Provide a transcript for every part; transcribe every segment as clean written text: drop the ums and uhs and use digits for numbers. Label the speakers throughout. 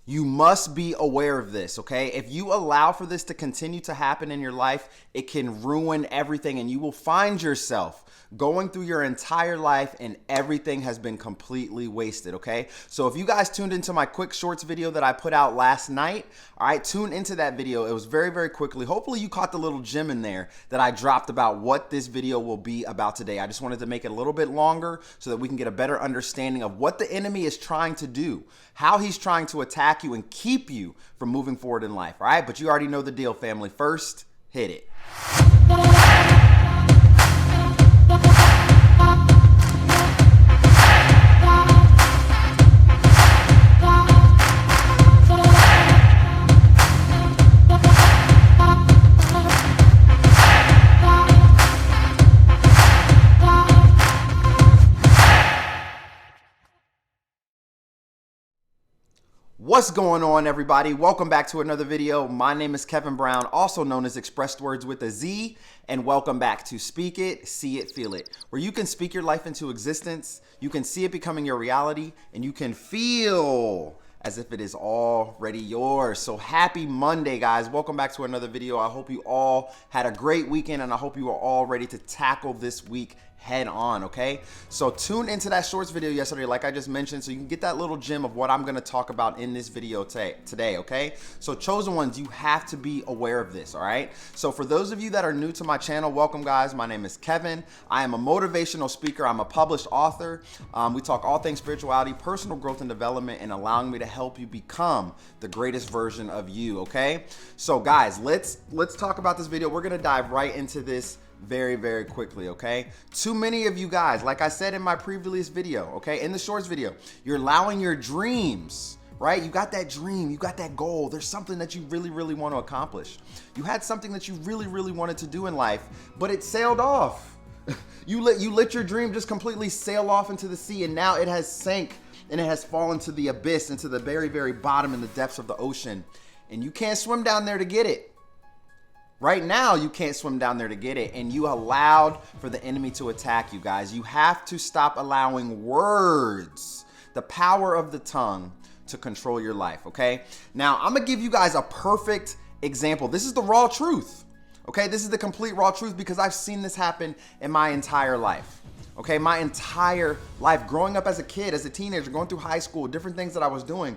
Speaker 1: You must be aware of this, okay? If you allow for this to continue to happen in your life, it can ruin everything, and you will find yourself going through your entire life and everything has been completely wasted, okay? So if you guys tuned into my quick shorts video that I put out last night, all right, tune into that video. It was very, very quickly. Hopefully you caught the little gem in there that I dropped about what this video will be about today. I just wanted to make it a little bit longer so that we can get a better understanding of what the enemy is trying to do, how he's trying to attack you and keep you from moving forward in life, all right? But you already know the deal, family. First, hit it. What's going on, everybody? Welcome back to another video. My name is Kevin Brown, also known as ExpressedWordz with a Z, and welcome back to Speak It, See It, Feel It, where you can speak your life into existence, you can see it becoming your reality, and you can feel as if it is already yours. So happy Monday, guys. Welcome back to another video. I hope you all had a great weekend, and I hope you are all ready to tackle this week head on, okay? So tune into that shorts video yesterday, like I just mentioned, so you can get that little gem of what I'm gonna talk about in this video today, okay? So chosen ones, you have to be aware of this, all right? So for those of you that are new to my channel, welcome, guys. My name is Kevin. I am a motivational speaker. I'm a published author. We talk all things spirituality, personal growth and development, and allowing me to help you become the greatest version of you, okay? So guys, let's talk about this video. We're gonna dive right into this very, very quickly, okay? Too many of you guys, like I said in my previous video, okay, in the shorts video, you're allowing your dreams, right? You got that dream, you got that goal. There's something that you really, really want to accomplish. You had something that you really, really wanted to do in life, but it sailed off. You let your dream just completely sail off into the sea, and now it has sank and it has fallen to the abyss, into the very, very bottom in the depths of the ocean, and you can't swim down there to get it. Right now, you can't swim down there to get it, and you allowed for the enemy to attack you, guys. You have to stop allowing words, the power of the tongue, to control your life, okay? Now, I'm gonna give you guys a perfect example. This is the raw truth, okay? This is the complete raw truth because I've seen this happen in my entire life, okay? My entire life, growing up as a kid, as a teenager, going through high school, different things that I was doing,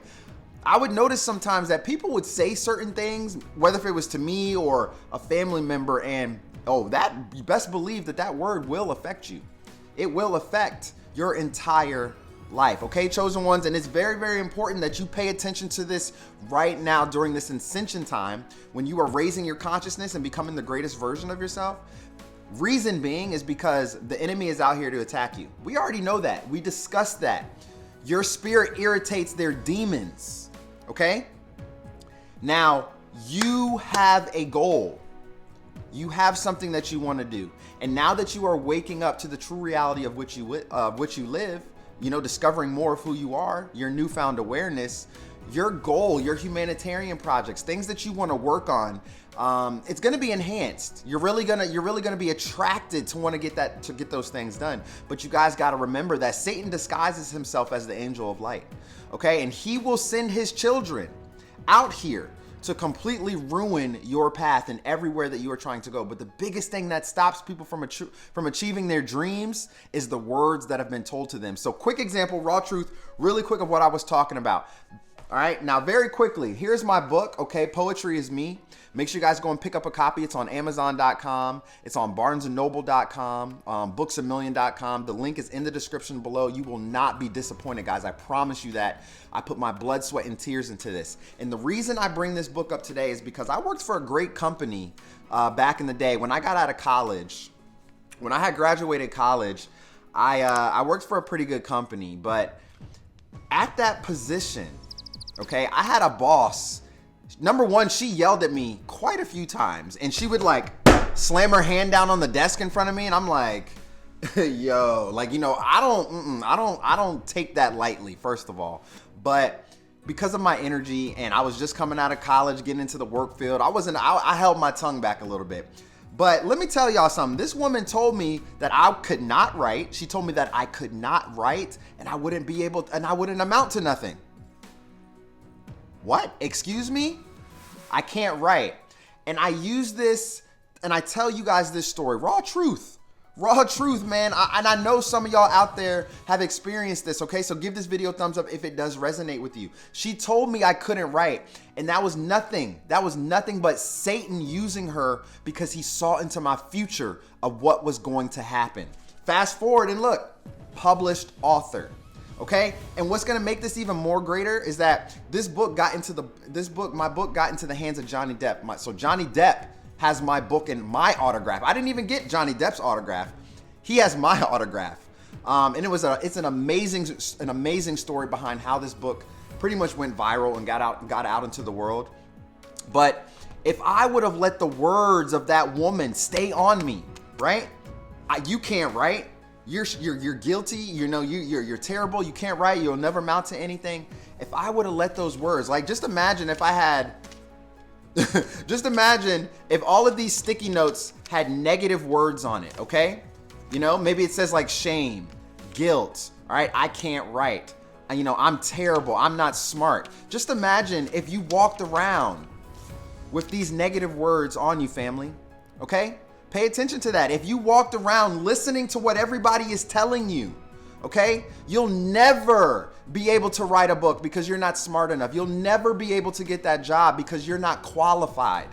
Speaker 1: I would notice sometimes that people would say certain things, whether if it was to me or a family member, and you best believe that word will affect you. It will affect your entire life, okay, chosen ones? And it's very, very important that you pay attention to this right now during this ascension time when you are raising your consciousness and becoming the greatest version of yourself. Reason being is because the enemy is out here to attack you. We already know that. We discussed that. Your spirit irritates their demons. Okay? Now, you have a goal. You have something that you want to do. And now that you are waking up to the true reality of which you live, you know, discovering more of who you are, your newfound awareness, your goal, your humanitarian projects, things that you want to work on, it's going to be enhanced. You're really going to be attracted to want to get those things done. But you guys got to remember that Satan disguises himself as the angel of light. Okay? And he will send his children out here to completely ruin your path and everywhere that you are trying to go. But the biggest thing that stops people from achieving their dreams is the words that have been told to them. So quick example, raw truth, really quick of what I was talking about. All right, now very quickly, here's my book, okay? Poetry is Me. Make sure you guys go and pick up a copy. It's on Amazon.com. It's on BarnesandNoble.com, BooksAMillion.com. The link is in the description below. You will not be disappointed, guys. I promise you that. I put my blood, sweat, and tears into this. And the reason I bring this book up today is because I worked for a great company back in the day. When I got out of college, when I had graduated college, I worked for a pretty good company. But at that position, okay, I had a boss. Number one, she yelled at me quite a few times, and she would like slam her hand down on the desk in front of me, and I'm like, yo, like, you know, I don't take that lightly, first of all. But because of my energy, and I was just coming out of college, getting into the work field, I held my tongue back a little bit. But let me tell y'all something. This woman told me that I could not write. She told me that I could not write, and I wouldn't be able to, and I wouldn't amount to nothing. What? Excuse me? I can't write. And I use this and I tell you guys this story, raw truth. Raw truth, man. And I know some of y'all out there have experienced this, okay? So give this video a thumbs up if it does resonate with you. She told me I couldn't write, and that was nothing. That was nothing but Satan using her because he saw into my future of what was going to happen. Fast forward and look, published author. Okay, and what's gonna make this even more greater is that my book got into the hands of Johnny Depp. So Johnny Depp has my book and my autograph. I didn't even get Johnny Depp's autograph. He has my autograph. And it's an amazing story behind how this book pretty much went viral and got out into the world. But if I would have let the words of that woman stay on me, right? You can't write. You're guilty. You're terrible. You can't write. You'll never amount to anything. If I would have let those words, like, just imagine if I had. Just imagine if all of these sticky notes had negative words on it, okay? Maybe it says like shame, guilt, all right? I can't write. I'm terrible. I'm not smart. Just imagine if you walked around with these negative words on you, family, okay? Pay attention to that. If you walked around listening to what everybody is telling you, okay, you'll never be able to write a book because you're not smart enough. You'll never be able to get that job because you're not qualified.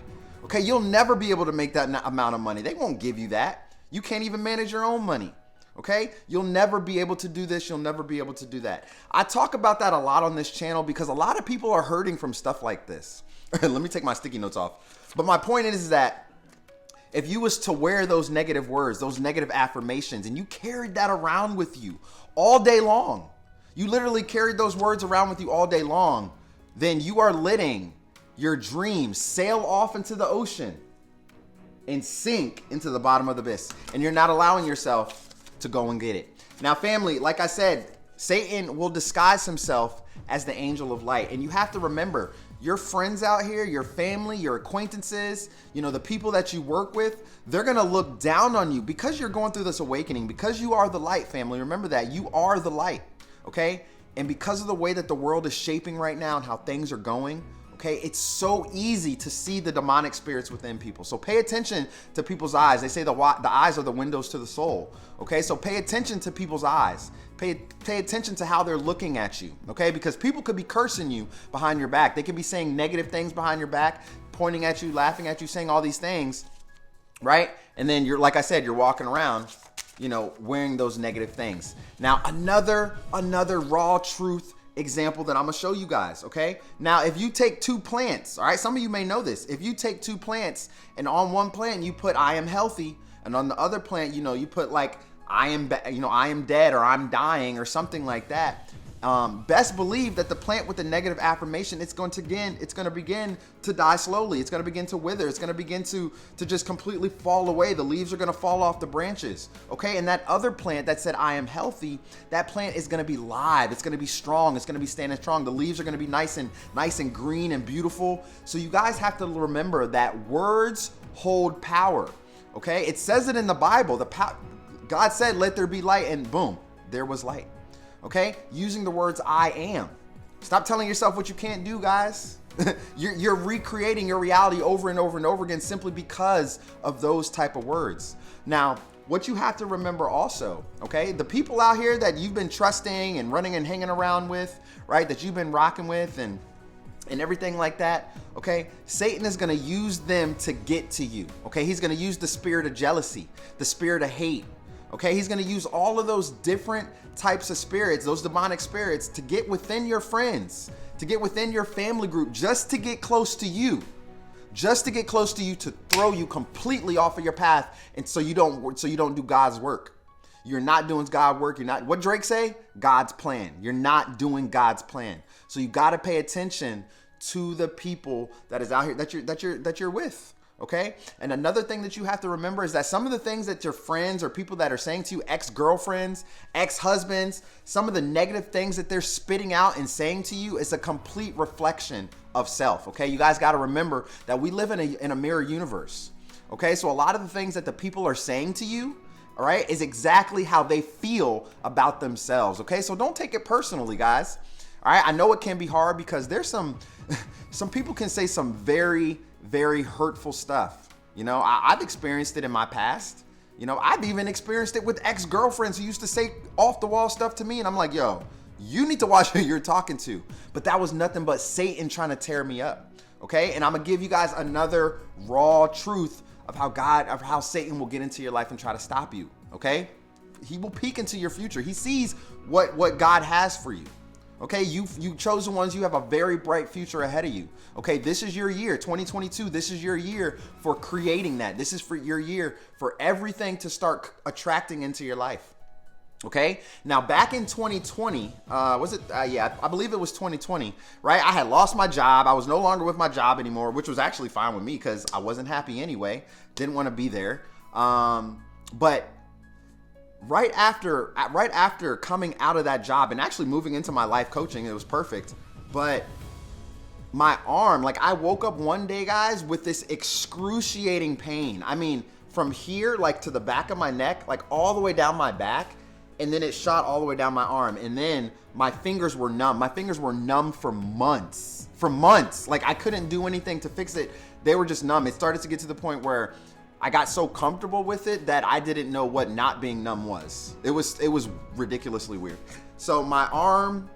Speaker 1: Okay, you'll never be able to make that amount of money. They won't give you that. You can't even manage your own money. Okay, you'll never be able to do this. You'll never be able to do that. I talk about that a lot on this channel because a lot of people are hurting from stuff like this. Let me take my sticky notes off. But my point is that if you was to wear those negative words, those negative affirmations, and you carried that around with you all day long, you literally carried those words around with you all day long, then you are letting your dreams sail off into the ocean and sink into the bottom of the abyss. And you're not allowing yourself to go and get it. Now, family, like I said, Satan will disguise himself as the angel of light. And you have to remember, your friends out here, your family, your acquaintances, the people that you work with, they're going to look down on you because you're going through this awakening, because you are the light, family. Remember that you are the light. Okay. And because of the way that the world is shaping right now and how things are going, okay, it's so easy to see the demonic spirits within people. So pay attention to people's eyes. They say the eyes are the windows to the soul. Okay, so pay attention to people's eyes. Pay attention to how they're looking at you. Okay, because people could be cursing you behind your back. They could be saying negative things behind your back, pointing at you, laughing at you, saying all these things, right? And then you're, like I said, you're walking around, wearing those negative things. Now, another raw truth example that I'm gonna show you guys, okay? Now, if you take two plants, all right, some of you may know this. If you take two plants and on one plant you put I am healthy, and on the other plant, you put like I am dead or I'm dying or something like that. Best believe that the plant with the negative affirmation, it's going to begin to die slowly. It's going to begin to wither. It's going to begin to just completely fall away. The leaves are going to fall off the branches. Okay. And that other plant that said, I am healthy, that plant is going to be live. It's going to be strong. It's going to be standing strong. The leaves are going to be nice and green and beautiful. So you guys have to remember that words hold power. Okay. It says it in the Bible. God said, let there be light, and boom, there was light. Okay, using the words I am. Stop telling yourself what you can't do, guys. You're recreating your reality over and over and over again simply because of those type of words. Now, what you have to remember also, okay, the people out here that you've been trusting and running and hanging around with, right, that you've been rocking with and everything like that, okay, Satan is going to use them to get to you. Okay, he's going to use the spirit of jealousy, the spirit of hate. Okay, he's going to use all of those different types of spirits, those demonic spirits, to get within your friends, to get within your family group, just to get close to you, to throw you completely off of your path, and so you don't do God's work. You're not doing God's work. You're not, what Drake say? God's plan. You're not doing God's plan. So you got to pay attention to the people that is out here that you're with. Okay. And another thing that you have to remember is that some of the things that your friends or people that are saying to you, ex-girlfriends, ex-husbands, some of the negative things that they're spitting out and saying to you is a complete reflection of self. Okay. You guys got to remember that we live in a mirror universe. Okay. So a lot of the things that the people are saying to you, all right, is exactly how they feel about themselves. Okay. So don't take it personally, guys. All right, I know it can be hard because there's some people can say some very, very hurtful stuff. I've experienced it in my past. I've even experienced it with ex-girlfriends who used to say off the wall stuff to me, and I'm like, yo, you need to watch who you're talking to. But that was nothing but Satan trying to tear me up. Okay, and I'm gonna give you guys another raw truth of how Satan will get into your life and try to stop you. Okay, he will peek into your future. He sees what God has for you. Okay, you chosen ones, you have a very bright future ahead of you. Okay, this is your year, 2022. This is your year for creating that. This is for your year for everything to start attracting into your life. Okay, now back in 2020, was it? Yeah, I believe it was 2020, right? I had lost my job. I was no longer with my job anymore, which was actually fine with me because I wasn't happy anyway. Didn't want to be there. But right after coming out of that job and actually moving into my life coaching, it was perfect. But my arm, like I woke up one day, guys, with this excruciating pain. I mean, from here, like to the back of my neck, like all the way down my back. And then it shot all the way down my arm. And then my fingers were numb. My fingers were numb for months. Like I couldn't do anything to fix it. They were just numb. It started to get to the point where I got so comfortable with it that I didn't know what not being numb was. It was ridiculously weird. So my arm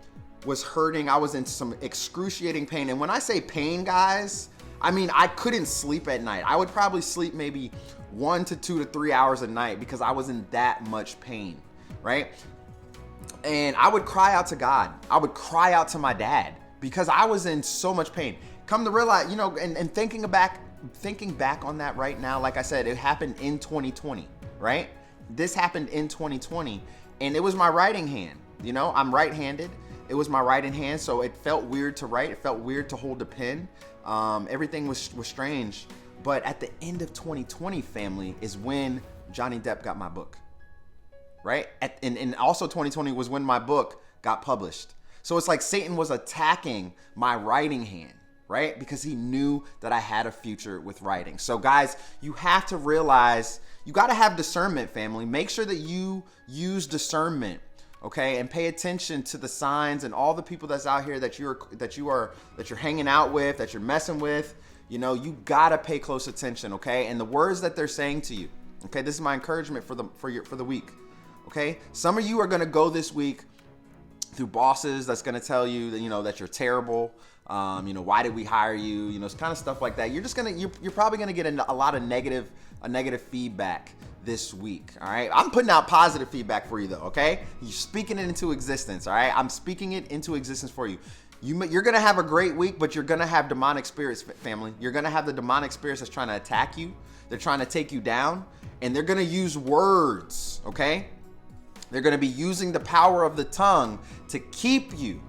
Speaker 1: was hurting. I was in some excruciating pain. And when I say pain, guys, I mean, I couldn't sleep at night. I would probably sleep maybe 1 to 2 to 3 hours a night because I was in that much pain. Right? And I would cry out to God. I would cry out to my dad because I was in so much pain. Come to realize, and thinking back on that right now, like I said, it happened in 2020, right? This happened in 2020 and it was my writing hand. I'm right-handed. It was my right hand, so it felt weird to write. It felt weird to hold a pen. Everything was strange. But at the end of 2020, family, is when Johnny Depp got my book. Right? And also 2020 was when my book got published. So it's like Satan was attacking my writing hand, right? Because he knew that I had a future with writing. So guys, you have to realize you got to have discernment, family. Make sure that you use discernment, okay? And pay attention to the signs and all the people that's out here that you're hanging out with, that you're messing with. You got to pay close attention, okay? And the words that they're saying to you. Okay? This is my encouragement for the week. Okay, some of you are going to go this week through bosses that's going to tell you that that you're terrible. Why did we hire you? It's kind of stuff like that. You're probably going to get a lot of negative feedback this week. All right, I'm putting out positive feedback for you though. Okay, you're speaking it into existence. All right, I'm speaking it into existence for you. You're going to have a great week, but you're going to have demonic spirits, family. You're going to have the demonic spirits that's trying to attack you. They're trying to take you down, and they're going to use words. Okay. They're going to be using the power of the tongue to keep you,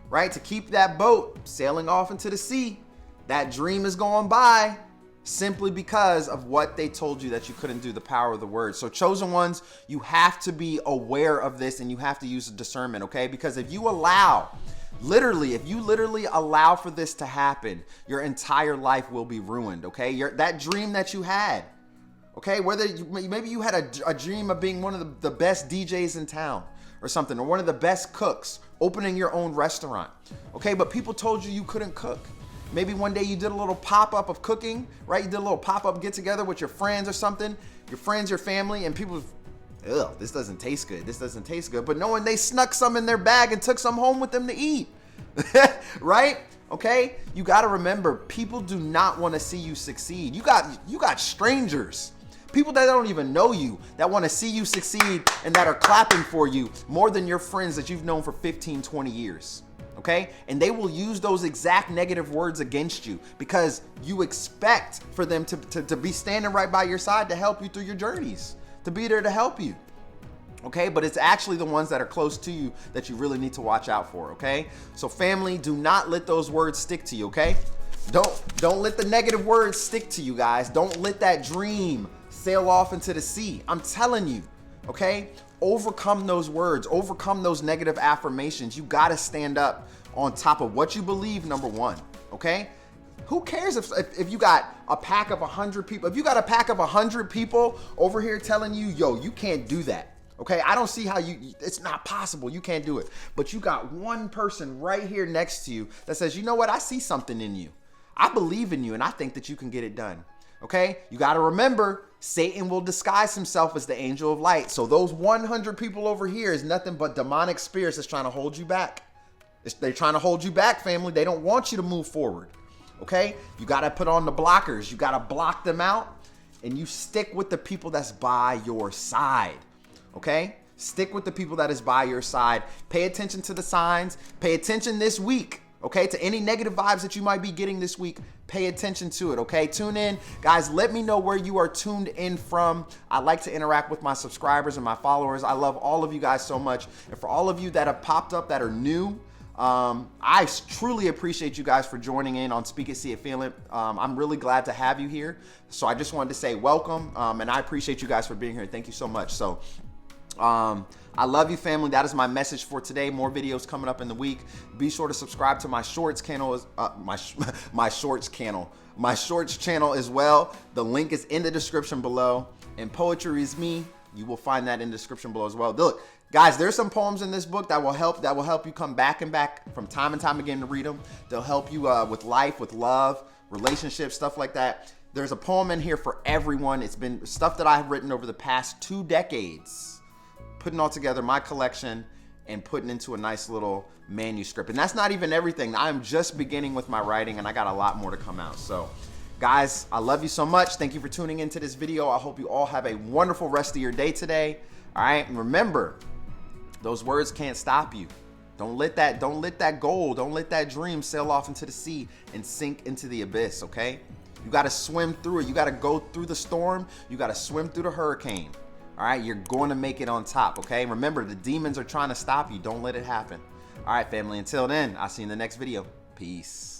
Speaker 1: right? To keep that boat sailing off into the sea. That dream is going by simply because of what they told you that you couldn't do, the power of the word. So chosen ones, you have to be aware of this and you have to use discernment, okay? Because if you literally allow for this to happen, your entire life will be ruined, okay? That dream that you had. Okay, maybe you had a dream of being one of the best DJs in town or something, or one of the best cooks, opening your own restaurant. Okay, but people told you couldn't cook. Maybe one day you did a little pop-up of cooking, right? You did a little pop-up get-together with your friends or something, your friends, your family, and people, this doesn't taste good. This doesn't taste good. But knowing they snuck some in their bag and took some home with them to eat, right? Okay, you got to remember, people do not want to see you succeed. You got strangers. People that don't even know you that want to see you succeed and that are clapping for you more than your friends that you've known for 15, 20 years. Okay? And they will use those exact negative words against you because you expect for them to be standing right by your side to help you through your journeys, to be there to help you. Okay? But it's actually the ones that are close to you that you really need to watch out for. Okay? So family, do not let those words stick to you. Okay? Don't let the negative words stick to you, guys. Don't let that dream sail off into the sea. I'm telling you, okay? Overcome those words, overcome those negative affirmations. You got to stand up on top of what you believe, number one, okay? Who cares if you got a pack of 100 people? If you got a pack of 100 people over here telling you, yo, you can't do that, Okay, I don't see how it's not possible. You can't do it. But you got one person right here next to you that says, you know what? I see something in you. I believe in you and I think that you can get it done. Okay, you got to remember, Satan will disguise himself as the angel of light. So those 100 people over here is nothing but demonic spirits that's trying to hold you back. They're trying to hold you back, family. They don't want you to move forward. Okay, you got to put on the blockers. You got to block them out and you stick with the people that's by your side. Okay, stick with the people that is by your side. Pay attention to the signs. Pay attention this week. Okay, to any negative vibes that you might be getting this week, pay attention to it, okay? Tune in. Guys, let me know where you are tuned in from. I like to interact with my subscribers and my followers. I love all of you guys so much. And for all of you that have popped up that are new, I truly appreciate you guys for joining in on Speak It, See It, Feel It. I'm really glad to have you here. So I just wanted to say welcome, and I appreciate you guys for being here. Thank you so much. So I love you, family. That is my message for today. More videos coming up in the week. Be sure to subscribe to my shorts channel, my shorts channel as well. The link is in the description below. And Poetry is Me, you will find that in the description below as well. Look, guys, there's some poems in this book that will help you come back and back from time and time again to read them. They'll help you with life, with love, relationships, stuff like that. There's a poem in here for everyone. It's been stuff that I've written over the past 2 decades. Putting all together my collection and putting into a nice little manuscript. And that's not even everything. I'm just beginning with my writing and I got a lot more to come out. So guys, I love you so much. Thank you for tuning into this video. I hope you all have a wonderful rest of your day today. All right. And remember, those words can't stop you. Don't let that goal, don't let that dream sail off into the sea and sink into the abyss. Okay. You got to swim through it. You got to go through the storm. You got to swim through the hurricane. All right, you're going to make it on top, okay? Remember, the demons are trying to stop you. Don't let it happen. All right, family, until then, I'll see you in the next video. Peace.